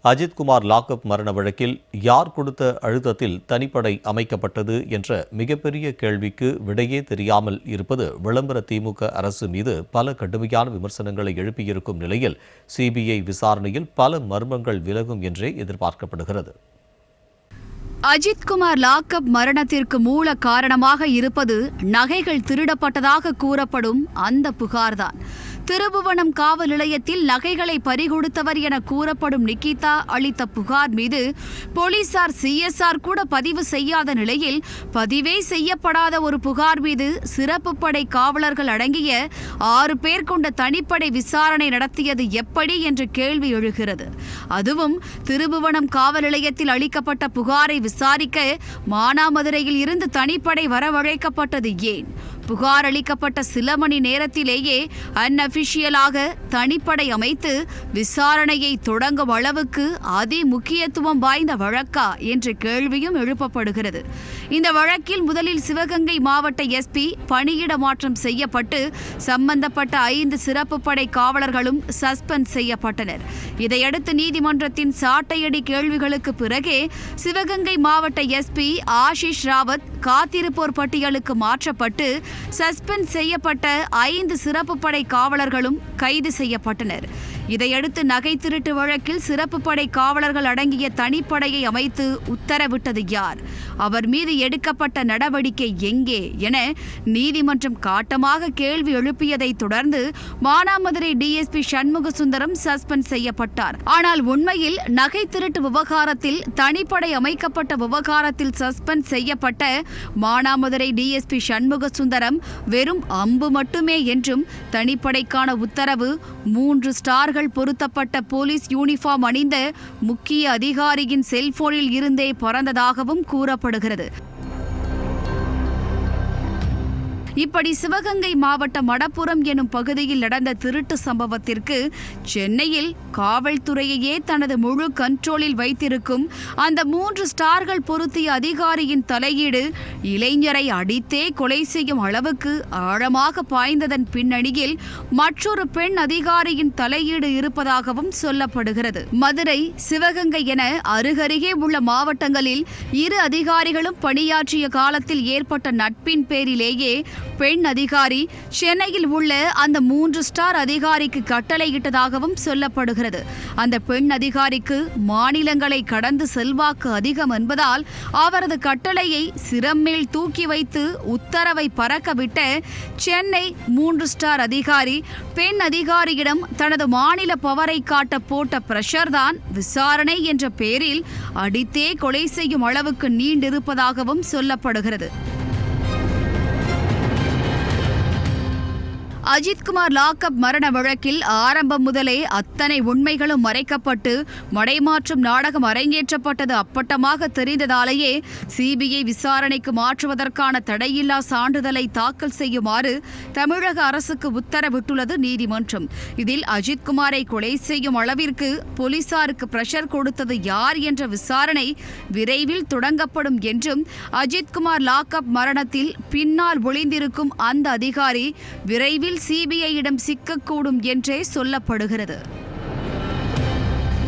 Ajithkumar lockup மரண வழக்கில் யார் கொடுத்த அழுத்தத்தில் தனிப்படை அமைக்கப்பட்டது என்ற மிகப்பெரிய கேள்விக்கு விடையே தெரியாமல் இருப்பது விளம்பர திமுக அரசு மீது பல கடுமையான விமர்சனங்களை எழுப்பியிருக்கும் நிலையில் சிபிஐ விசாரணையில் பல மர்மங்கள் விலகும் என்றே எதிர்பார்க்கப்படுகிறது. அஜித்குமார் லாக்அப் மரணத்திற்கு மூல காரணமாக இருப்பது நகைகள் திருடப்பட்டதாக கூறப்படும் அந்த புகார்தான். திருபுவனம் காவல் நிலையத்தில் நகைகளை பறிகொடுத்தவர் என கூறப்படும் நிகிதா அளித்த புகார் மீது போலீசார் சிஎஸ்ஆர் கூட பதிவு செய்யாத நிலையில் பதிவே செய்யப்படாத ஒரு புகார் மீது சிறப்பு படை காவலர்கள் அடங்கிய 6 பேர் கொண்ட தனிப்படை விசாரணை நடத்தியது எப்படி என்ற கேள்வி எழுகிறது. அதுவும் திருபுவனம் காவல் நிலையத்தில் அளிக்கப்பட்ட புகாரை விசாரிக்க மானாமதுரையில் இருந்து தனிப்படை வரவழைக்கப்பட்டது ஏன்? புகார் அளிக்கப்பட்ட சில மணி நேரத்திலேயே அன்அபிஷியலாக தனிப்படை அமைத்து விசாரணையை தொடங்கும் அளவுக்கு முக்கியத்துவம் வாய்ந்த வழக்கா என்ற கேள்வியும் எழுப்பப்படுகிறது. இந்த வழக்கில் முதலில் சிவகங்கை மாவட்ட எஸ்பி பணியிட மாற்றம் செய்யப்பட்டு சம்பந்தப்பட்ட 5 சிறப்பு படை காவலர்களும் சஸ்பெண்ட் செய்யப்பட்டனர். இதையடுத்து நீதிமன்றத்தின் சாட்டையடி கேள்விகளுக்கு பிறகே சிவகங்கை மாவட்ட எஸ்பி ஆஷிஷ் ராவத் காத்திருப்போர் பட்டியலுக்கு மாற்றப்பட்டு சஸ்பெண்ட் செய்யப்பட்ட 5 சிறப்பு படை காவலர்களும் கைது செய்யப்பட்டனர். இதையடுத்து நகை திருட்டு வழக்கில் சிறப்பு படை காவலர்கள் அடங்கிய தனிப்படையை அமைத்து உத்தரவிட்டது யார்? அவர் மீது எடுக்கப்பட்ட நடவடிக்கை எங்கே என நீதிமன்றம் காட்டமாக கேள்வி எழுப்பியதை தொடர்ந்து மானாமதுரை டிஎஸ்பி சண்முக சுந்தரம் சஸ்பெண்ட் செய்யப்பட்டார். ஆனால் உண்மையில் நகை திருட்டு விவகாரத்தில் தனிப்படை அமைக்கப்பட்ட விவகாரத்தில் சஸ்பெண்ட் செய்யப்பட்ட மானாமதுரை டிஎஸ்பி சண்முக சுந்தரம் வெறும் அம்பு மட்டுமே என்றும் தனிப்படைக்கான உத்தரவு 3 ஸ்டார்கள் பொருத்தப்பட்ட போலீஸ் யூனிஃபார்ம் அணிந்த முக்கிய அதிகாரியின் செல்போனில் இருந்தே பறந்ததாகவும் கூறப்படுகிறது. இப்படி சிவகங்கை மாவட்டம் மடப்புரம் எனும் பகுதியில் நடந்த திருட்டு சம்பவத்திற்கு சென்னையில் காவல்துறையையே தனது முழு கண்ட்ரோலில் வைத்திருக்கும் அந்த 3 ஸ்டார்கள் பொருத்திய அதிகாரியின் தலையீடு இளைஞரை அடித்தே கொலை செய்யும் அளவுக்கு ஆழமாக பாய்ந்ததன் பின்னணியில் மற்றொரு பெண் அதிகாரியின் தலையீடு இருப்பதாகவும் சொல்லப்படுகிறது. மதுரை, சிவகங்கை என அருகருகே உள்ள மாவட்டங்களில் 2 அதிகாரிகளும் பணியாற்றிய காலத்தில் ஏற்பட்ட நட்பின் பேரிலேயே பெண் அதிகாரி சென்னையில் உள்ள அந்த 3 ஸ்டார் அதிகாரிக்கு கட்டளையிட்டதாகவும் சொல்லப்படுகிறது. அந்த பெண் அதிகாரிக்கு மாநிலங்களை கடந்து செல்வாக்கு அதிகம் என்பதால் அவரது கட்டளையை சிரம் மேல் தூக்கி வைத்து உத்தரவை பறக்கவிட்ட சென்னை 3 ஸ்டார் அதிகாரி பெண் அதிகாரியிடம் தனது மாநில பவரை காட்ட போட்ட பிரஷர் தான் விசாரணை என்ற பெயரில் அடித்தே கொலை செய்யும் அளவுக்கு நீண்டிருப்பதாகவும் சொல்லப்படுகிறது. அஜித்குமார் லாக்அப் மரண வழக்கில் ஆரம்பம் முதலே அத்தனை உண்மைகளும் மறைக்கப்பட்டு மடைமாற்றும் நாடகம் அரங்கேற்றப்பட்டது அப்பட்டமாக தெரிந்ததாலேயே சிபிஐ விசாரணைக்கு மாற்றுவதற்கான தடையில்லா சான்றிதழை தாக்கல் செய்யுமாறு தமிழக அரசுக்கு உத்தரவிட்டுள்ளது நீதிமன்றம். இதில் அஜித்குமாரை கொலை செய்யும் அளவிற்கு போலீசாருக்கு பிரஷர் கொடுத்தது யார் என்ற விசாரணை விரைவில் தொடங்கப்படும் என்றும் அஜித்குமார் லாக்அப் மரணத்தில் பின்னால் ஒளிந்திருக்கும் அந்த அதிகாரி விரைவில் சிபிஐயிடம் சிக்கக்கூடும் என்றே சொல்லப்படுகிறது.